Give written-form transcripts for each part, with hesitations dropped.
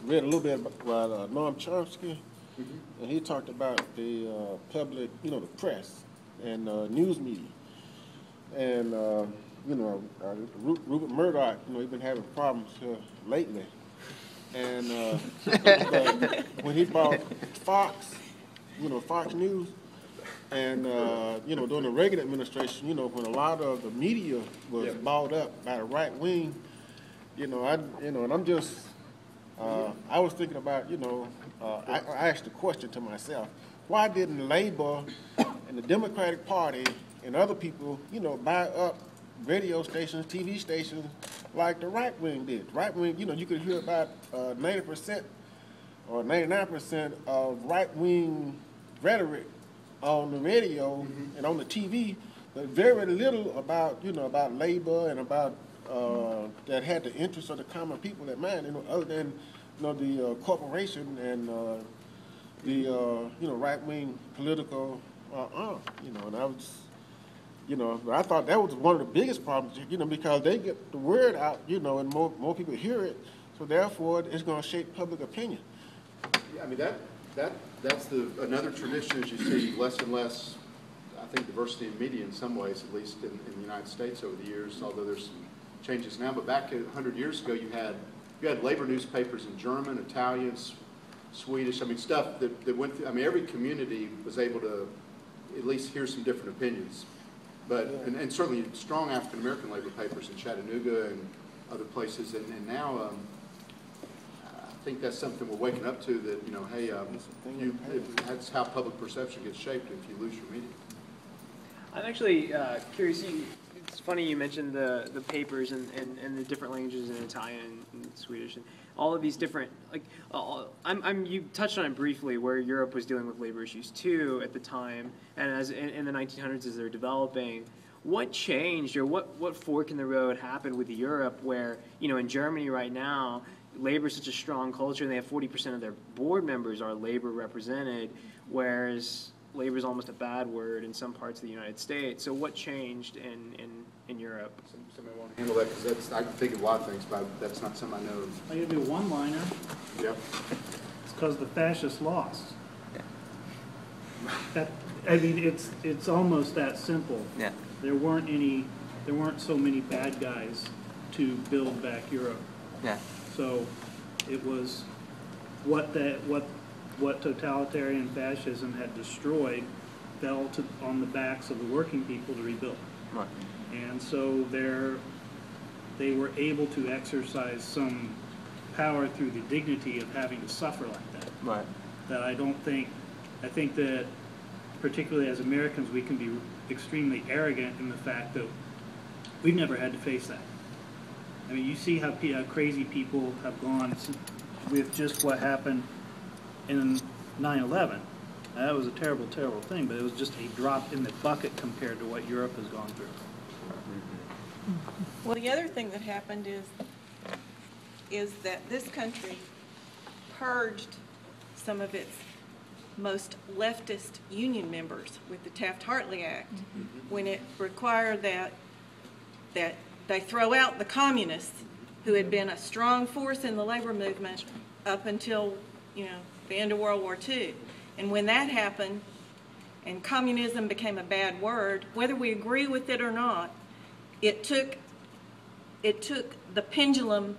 read a little bit about Noam Chomsky, and he talked about the public, the press and news media. And, Rupert Murdoch, he's been having problems lately. And but when he bought Fox, Fox News, and, during the Reagan administration, when a lot of the media was bought up by the right wing, and I'm just, I was thinking about, I asked a question to myself, why didn't Labor and the Democratic Party and other people, buy up radio stations, TV stations, like the right wing did? Right wing, you could hear about 90% or 99% of right wing rhetoric on the radio and on the TV, but very little about, about labor and about that had the interests of the common people at mind, other than, the corporation and the right wing political arm, and I was. But I thought that was one of the biggest problems, because they get the word out, and more people hear it, so therefore it's going to shape public opinion. Yeah, I mean that's another tradition, as you see less and less, I think, diversity in media in some ways, at least in the United States over the years, although there's some changes now. But back 100 years ago, you had labor newspapers in German, Italian, Swedish, stuff that went through. Every community was able to at least hear some different opinions. But and certainly strong African American labor papers in Chattanooga and other places, and now I think that's something we're waking up to. That hey, that's how public perception gets shaped if you lose your media. I'm actually curious. It's funny you mentioned the papers and the different languages in Italian and Swedish and all of these different you touched on it briefly, where Europe was dealing with labor issues too at the time, and as in the 1900s as they're developing. What changed, or what fork in the road happened with Europe, where in Germany right now, labor is such a strong culture, and they have 40% of their board members are labor represented, whereas labor is almost a bad word in some parts of the United States. So what changed in Europe? Somebody want to handle that, because I can think of a lot of things, but that's not something I know. I gotta do a one-liner. Yep. It's because the fascists lost. Yeah. It's almost that simple. Yeah. There weren't so many bad guys to build back Europe. Yeah. So it was what totalitarian fascism had destroyed fell on the backs of the working people to rebuild. Right. And so they were able to exercise some power through the dignity of having to suffer like that. Right. That I think that particularly as Americans, we can be extremely arrogant in the fact that we've never had to face that. You see how crazy people have gone with just what happened in 9/11. That was a terrible, terrible thing, but it was just a drop in the bucket compared to what Europe has gone through. Well, the other thing that happened is that this country purged some of its most leftist union members with the Taft-Hartley Act, when it required that they throw out the communists who had been a strong force in the labor movement up until the end of World War II. And when that happened, and communism became a bad word, whether we agree with it or not, it took the pendulum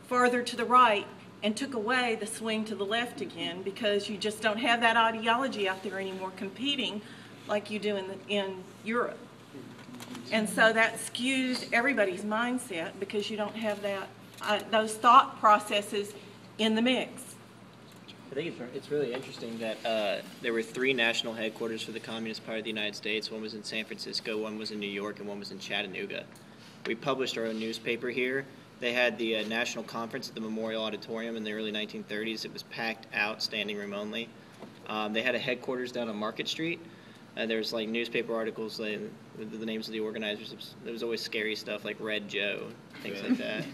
farther to the right and took away the swing to the left again, because you just don't have that ideology out there anymore competing like you do in Europe. And so that skews everybody's mindset, because you don't have those thought processes in the mix. I think it's really interesting that there were 3 national headquarters for the Communist Party of the United States. One was in San Francisco, one was in New York, and one was in Chattanooga. We published our own newspaper here. They had the national conference at the Memorial Auditorium in the early 1930s. It was packed out, standing room only. They had a headquarters down on Market Street. There was newspaper articles with the names of the organizers. There was always scary stuff like Red Joe, things like that.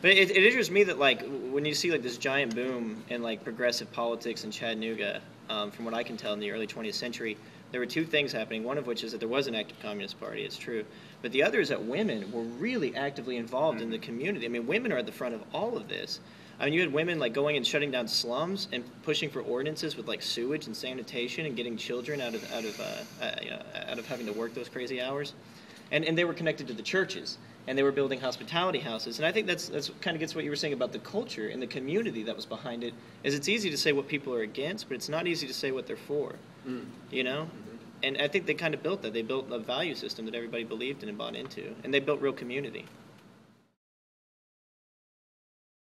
But it interests me that when you see this giant boom in progressive politics in Chattanooga, from what I can tell in the early 20th century, There were two things happening, one of which is that there was an active Communist Party, it's true. But the other is that women were really actively involved in the community. I mean, women are at the front of all of this. I mean, you had women like going and shutting down slums and pushing for ordinances with like sewage and sanitation and getting children out of having to work those crazy hours. And they were connected to the churches, and they were building hospitality houses. And I think that's kind of gets what you were saying about the culture and the community that was behind it, is it's easy to say what people are against, but it's not easy to say what they're for, you know? And I think they kind of built that. They built a value system that everybody believed in and bought into, and they built real community.